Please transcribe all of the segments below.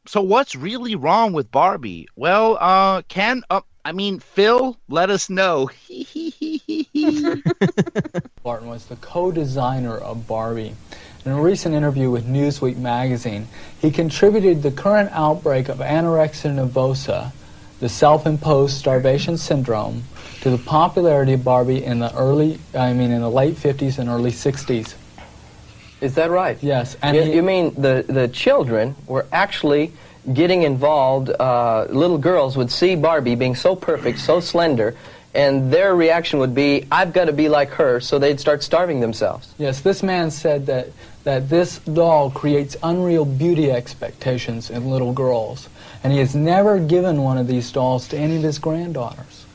So what's really wrong with Barbie? Well, Phil, let us know. Barton was the co-designer of Barbie. In a recent interview with Newsweek magazine, he contributed the current outbreak of anorexia nervosa, the self-imposed starvation syndrome, to the popularity of Barbie in the late 50s and early 60s. Is that right? Yes. And you mean the children were actually getting involved? Little girls would see Barbie being so perfect, so slender, and their reaction would be, I've got to be like her, so they'd start starving themselves. Yes, this man said that this doll creates unreal beauty expectations in little girls, and he has never given one of these dolls to any of his granddaughters.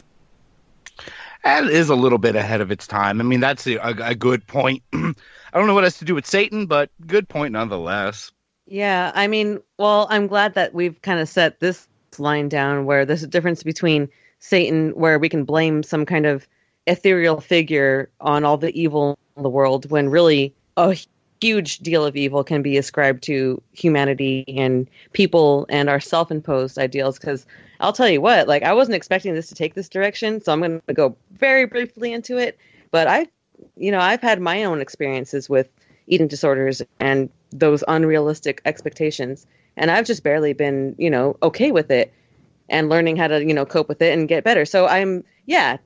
That is a little bit ahead of its time. I mean, that's a good point. I don't know what it has to do with Satan, but good point nonetheless. Yeah, I mean, well, I'm glad that we've kind of set this line down where there's a difference between Satan, where we can blame some kind of ethereal figure on all the evil in the world, when really a huge deal of evil can be ascribed to humanity and people and our self-imposed ideals. Because I'll tell you what, like, I wasn't expecting this to take this direction, so I'm going to go very briefly into it. But I've had my own experiences with eating disorders and those unrealistic expectations, and I've just barely been, okay with it and learning how to, cope with it and get better. So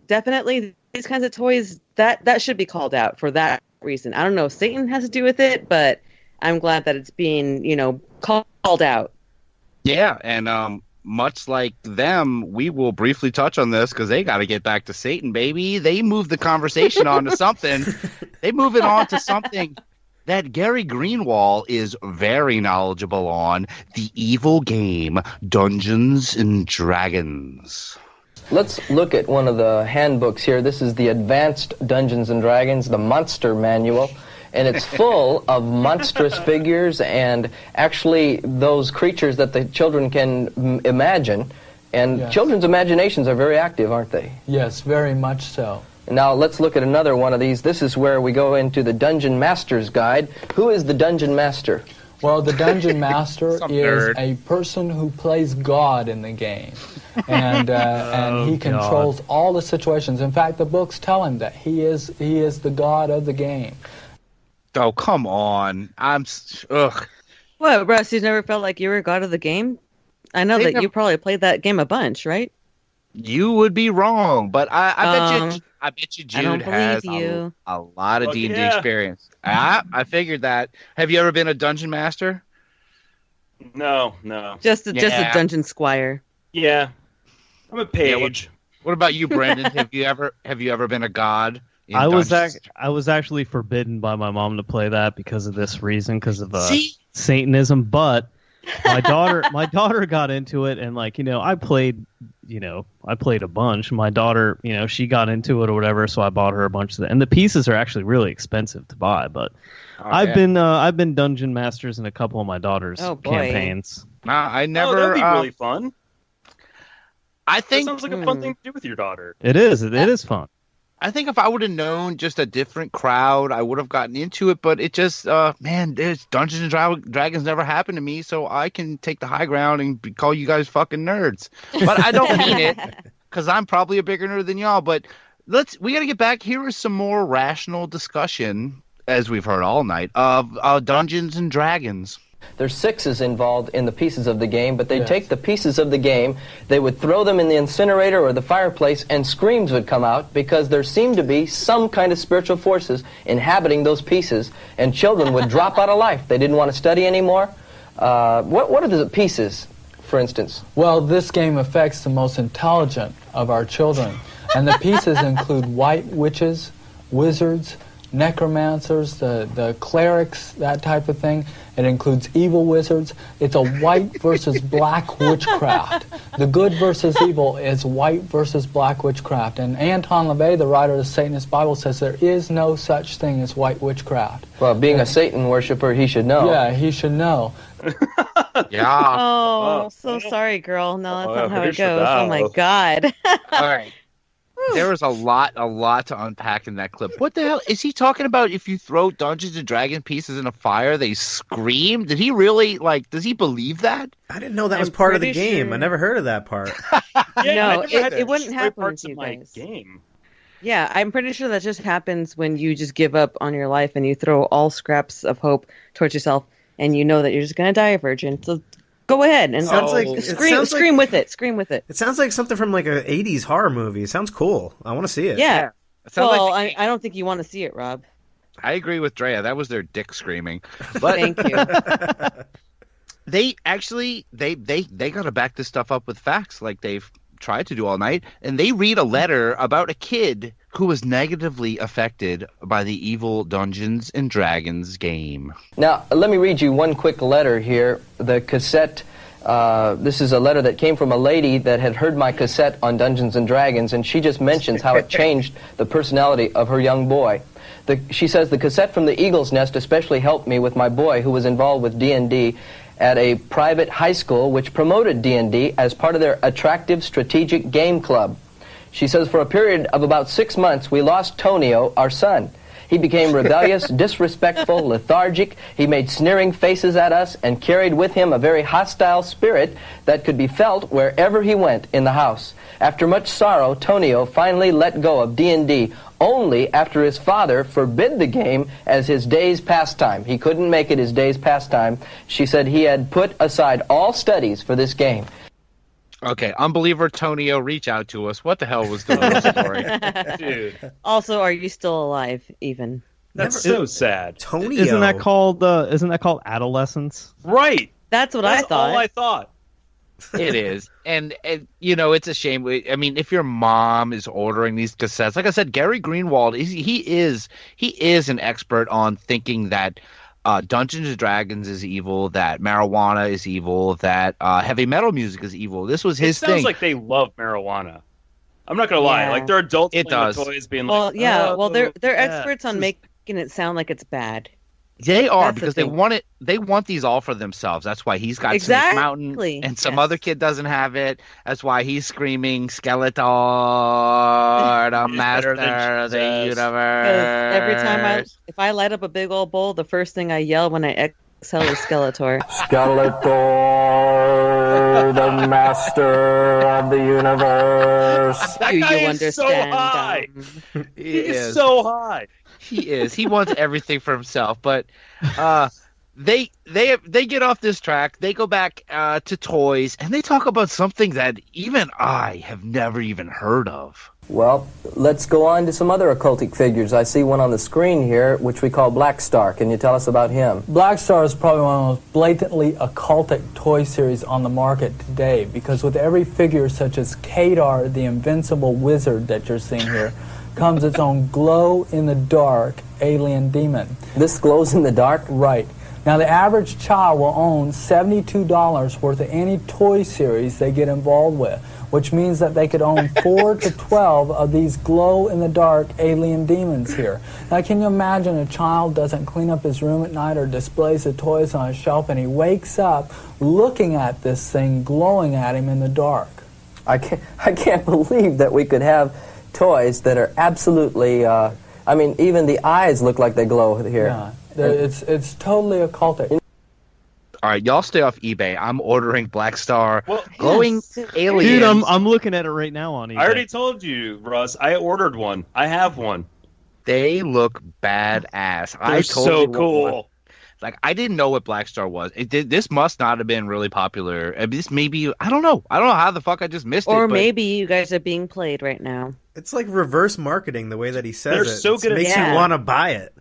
definitely these kinds of toys, that should be called out for that reason. I don't know if Satan has to do with it, but I'm glad that it's being, called out. Yeah, and much like them, we will briefly touch on this because they got to get back to Satan, baby. They move the conversation on to something. They move it on to something that Gary Greenwald is very knowledgeable on, the evil game Dungeons and Dragons. Let's look at one of the handbooks here. This is the Advanced Dungeons and Dragons, the Monster Manual. And it's full of monstrous figures and actually those creatures that the children can imagine. And yes, children's imaginations are very active, aren't they? Yes, very much so. Now let's look at another one of these. This is where we go into the Dungeon Master's Guide. Who is the Dungeon Master? Well, the Dungeon Master is a person who plays God in the game. And he controls all the situations. In fact, the books tell him that he is the god of the game. Oh, come on. Ugh. What, Russ, you never felt like you were god of the game? I know that you probably played that game a bunch, right? You would be wrong, but I bet you Jude has a lot of D&D experience. I figured that. Have you ever been a dungeon master? No. Just a dungeon squire. Yeah. I'm a page. Yeah, what about you, Brendan? Have you ever been a god? I was actually forbidden by my mom to play that because of this reason, because of Satanism. But my daughter got into it, and I played a bunch. My daughter, she got into it or whatever, so I bought her a bunch of it. And the pieces are actually really expensive to buy, but I've been dungeon masters in a couple of my daughter's campaigns. I never. That'd be really fun. I think that sounds like a fun thing to do with your daughter. It is. It is fun. I think if I would have known just a different crowd, I would have gotten into it. But it just, there's Dungeons and Dragons never happened to me, so I can take the high ground and call you guys fucking nerds. But I don't mean it, because I'm probably a bigger nerd than y'all. But we got to get back. Here is some more rational discussion, as we've heard all night, of Dungeons and Dragons. There's sixes involved in the pieces of the game, but they'd take the pieces of the game, they would throw them in the incinerator or the fireplace, and screams would come out because there seemed to be some kind of spiritual forces inhabiting those pieces, and children would drop out of life. They didn't want to study anymore. What are the pieces, for instance? Well, this game affects the most intelligent of our children, and the pieces include white witches, wizards, necromancers, the clerics, that type of thing. It includes evil wizards. It's a white versus black witchcraft. The good versus evil is white versus black witchcraft. And Anton LaVey, the writer of the Satanist Bible, says there is no such thing as white witchcraft. Well, being a Satan worshiper, he should know. Yeah, he should know. Yeah. Oh, so sorry, girl. No, that's not how it goes. Oh, my God. All right. There was a lot to unpack in that clip. What the hell is he talking about? If you throw Dungeons and Dragon pieces in a fire, they scream? Did he really does he believe that? I didn't know that was part of the game. I never heard of that part. No, it wouldn't happen to you guys. Game. Yeah, I'm pretty sure that just happens when you just give up on your life and you throw all scraps of hope towards yourself, and you know that you're just going to die a virgin. So go ahead and scream with it. Scream with it. It sounds like something from like an 80s horror movie. It sounds cool. I want to see it. Yeah. Well, I don't think you want to see it, Rob. I agree with Drea. That was their dick screaming. But Thank you. They got to back this stuff up with facts like they've tried to do all night. And they read a letter about a kid who was negatively affected by the evil Dungeons and Dragons game. Now, let me read you one quick letter here. The cassette, this is a letter that came from a lady that had heard my cassette on Dungeons and Dragons, and she just mentions how it changed the personality of her young boy. She says, the cassette from the Eagle's Nest especially helped me with my boy who was involved with D&D at a private high school which promoted D&D as part of their attractive strategic game club. She says, for a period of about 6 months, we lost Tonio, our son. He became rebellious, disrespectful, lethargic. He made sneering faces at us and carried with him a very hostile spirit that could be felt wherever he went in the house. After much sorrow, Tonio finally let go of D&D only after his father forbid the game as his day's pastime. He couldn't make it his day's pastime. She said he had put aside all studies for this game. Okay, Unbeliever Tonio, reach out to us. What the hell was the real story? Dude. Also, are you still alive, even? That's so sad. Tonio. Isn't that called adolescence? Right. That's what I thought. All I thought. It is. And it's a shame. I mean, if your mom is ordering these cassettes, like I said, Gary Greenwald, he is an expert on thinking that Dungeons and Dragons is evil, that marijuana is evil, that heavy metal music is evil. This was his thing. It sounds like they love marijuana. I'm not going to lie. Like, they're adults playing with toys being they're experts on making it sound like it's bad. They are, That's because they want these all for themselves. That's why he's got Exactly. Snake Mountain and some other kid doesn't have it. That's why he's screaming Skeletor, the master of the universe. Every time if I light up a big old bowl, the first thing I yell when I exhale is Skeletor. Skeletor, the master of the universe. That Do guy you is so understand? high. He is so high. He is. He wants everything for himself. But they get off this track. They go back to toys, and they talk about something that even I have never even heard of. Well, let's go on to some other occultic figures. I see one on the screen here, which we call Black Star. Can you tell us about him? Black Star is probably one of the most blatantly occultic toy series on the market today, because with every figure such as Kadar, the invincible wizard that you're seeing here, comes its own glow-in-the-dark alien demon. This glows in the dark? Right. Now, the average child will own $72 worth of any toy series they get involved with, which means that they could own 4 to 12 of these glow-in-the-dark alien demons here. Now, can you imagine a child doesn't clean up his room at night or displays the toys on a shelf, and he wakes up looking at this thing glowing at him in the dark? I can't believe that we could have toys that are absolutely, even the eyes look like they glow here. Yeah, it's totally occultic. All right, y'all stay off eBay. I'm ordering Black Star glowing aliens. Dude, I'm looking at it right now on eBay. I already told you, Russ. I ordered one. I have one. They look badass. They're so cool. Like, I didn't know what Black Star was. This must not have been really popular. This maybe, I don't know how the fuck I just missed it. Or maybe you guys are being played right now. It's like reverse marketing the way that he says They're it. so good at makes you want to buy it.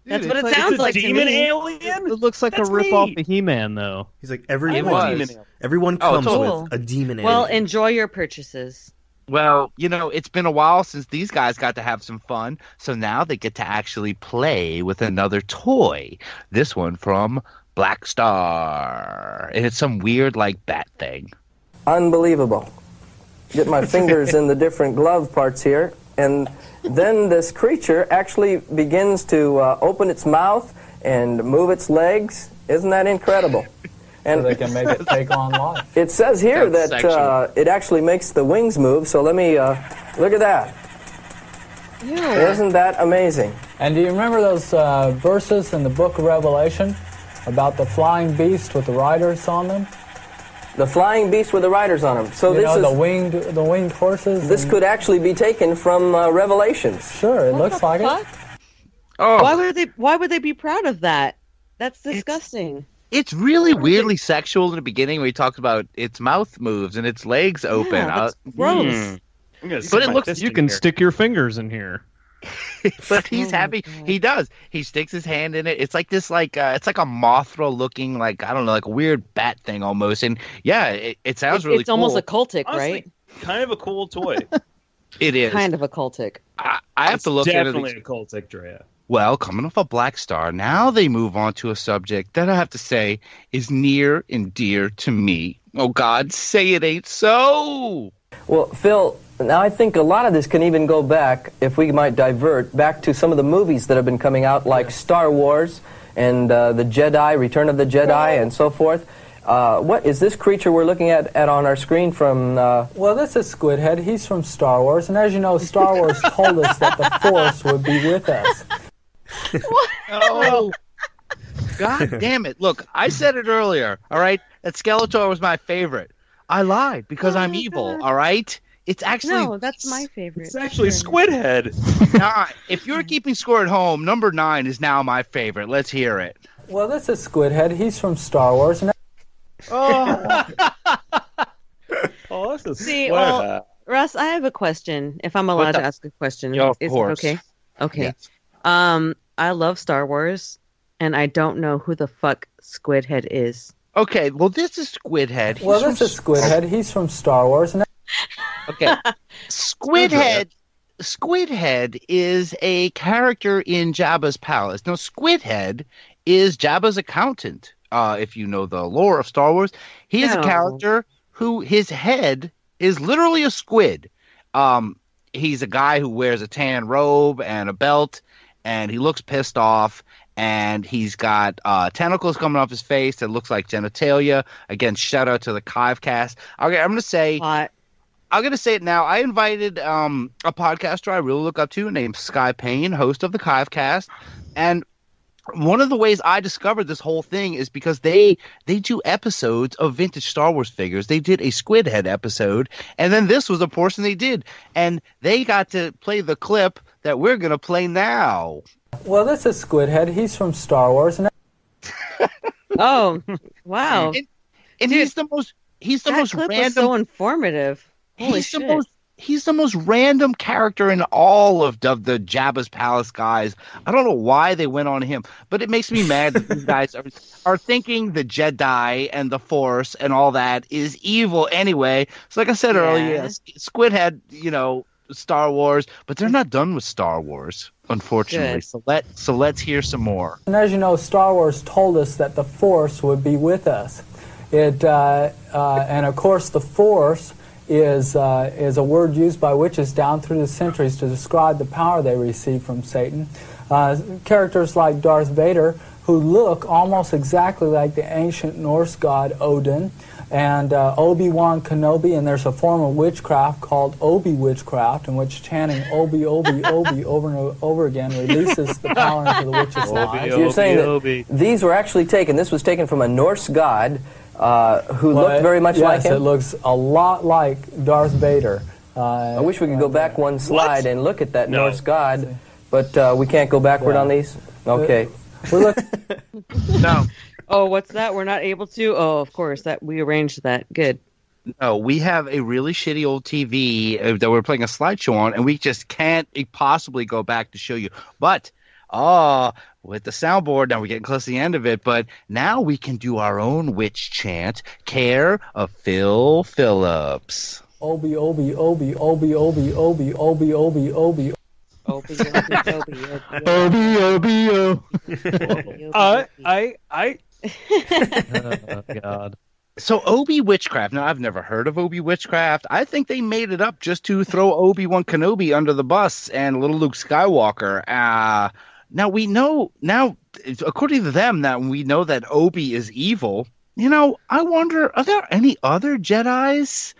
That's what it sounds like to demon me. alien? It looks like That's a rip-off neat. of He-Man, though. He's like, was. everyone Oh, comes totally. with a demon Well, alien. enjoy your purchases. Well, it's been a while since these guys got to have some fun, so now they get to actually play with another toy. This one from Black Star. And it's some weird, bat thing. Unbelievable. Get my fingers in the different glove parts here, and then this creature actually begins to open its mouth and move its legs. Isn't that incredible? So they can make it take on life. It says here Sounds that sexual. it actually makes the wings move, so let me look at that. Isn't that amazing? And do you remember those verses in the book of Revelation about the flying beast with the riders on them? The flying beast with the riders on them. So the winged horses. This could actually be taken from Revelations. Sure, it looks like it. Oh. Why would they be proud of that? That's disgusting. It's really weirdly sexual in the beginning when he talks about its mouth moves and its legs open. That's gross. But it looks you can stick your fingers in here. But he's happy. He does. He sticks his hand in it. It's like this, it's like a Mothra looking, I don't know, like a weird bat thing almost. And yeah, it sounds really cool. It's almost occultic, Honestly, right? Kind of a cool toy. It is. Kind of occultic. I have to look at it. Definitely occultic, Drea. Well, coming off a Black Star, now they move on to a subject that I have to say is near and dear to me. Oh, God, say it ain't so. Well, Phil, now I think a lot of this can even go back, if we might divert, back to some of the movies that have been coming out, like Star Wars and the Jedi, Return of the Jedi, and so forth. What is this creature we're looking at on our screen from... Well, this is Squidhead. He's from Star Wars, and as you know, Star Wars told us that the Force would be with us. What? Oh, God damn it. Look, I said it earlier, all right? That Skeletor was my favorite. I lied because I'm evil, all right? It's actually... No, that's my favorite. It's actually Squidhead. Now, if you're keeping score at home, number 9 is now my favorite. Let's hear it. Well, this is Squidhead. He's from Star Wars. And Oh, this is See, well, Russ, I have a question. If I'm allowed to ask a question, Yeah, of is course. it okay? Okay. Yes. I love Star Wars, and I don't know who the fuck Squidhead is. Okay, well, this is Squidhead. Well, this is Squidhead. He's from Star Wars. And Okay. Squidhead is a character in Jabba's palace. Now, Squidhead is Jabba's accountant. If you know the lore of Star Wars, he is a character who his head is literally a squid. He's a guy who wears a tan robe and a belt, and he looks pissed off, and he's got tentacles coming off his face that looks like genitalia. Again, shout out to the Kivecast. Okay, I'm going to say... I'm going to say it now. I invited a podcaster I really look up to named Sky Payne, host of the Kivecast, and one of the ways I discovered this whole thing is because they do episodes of vintage Star Wars figures. They did a Squidhead episode, and then this was a portion they did, and they got to play the clip that we're going to play now. Well, this is Squidhead. He's from Star Wars. And Oh, wow. And Dude, he's the most clip random. was so informative. Holy He's shit. he's the most random character in all of the Jabba's Palace guys. I don't know why they went on him, but it makes me mad that these guys are thinking the Jedi and the Force and all that is evil anyway. So like I said earlier, Squidhead, Star Wars, but they're not done with Star Wars, unfortunately. Good. So let's hear some more. And as you know, Star Wars told us that the Force would be with us. And of course, the Force is a word used by witches down through the centuries to describe the power they receive from Satan. Characters like Darth Vader, who look almost exactly like the ancient Norse god Odin, and Obi-Wan Kenobi, and there's a form of witchcraft called Obi witchcraft, in which chanting Obi, Obi, Obi over and over again releases the power into the witch's lives. You're saying that these were actually taken, this was taken from a Norse god who looked very much like him? Yes, it looks a lot like Darth Vader. I wish we could go back one slide and look at that Norse god, but we can't go backward on these? Okay. No. Oh, what's that? We're not able to? Oh, of course. We arranged that. Good. No, we have a really shitty old TV that we're playing a slideshow on, and we just can't possibly go back to show you. But, with the soundboard, now we're getting close to the end of it, but now we can do our own witch chant, care of Phil Phillips. Obi, Obi, Obi, Obi, Obi, Obi, Obi, Obi, Obi. Obi, Obi, Obi, Obi, Obi. Oh, God. So Obi Witchcraft. Now, I've never heard of Obi Witchcraft. I think they made it up just to throw Obi-Wan Kenobi under the bus and little Luke Skywalker. Now, we know, according to them, that we know that Obi is evil. I wonder, are there any other Jedis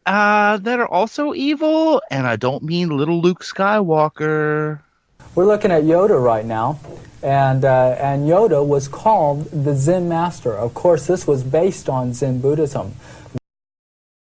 that are also evil, and I don't mean little Luke Skywalker. We're looking at Yoda right now, and Yoda was called the Zen Master. Of course, this was based on Zen Buddhism.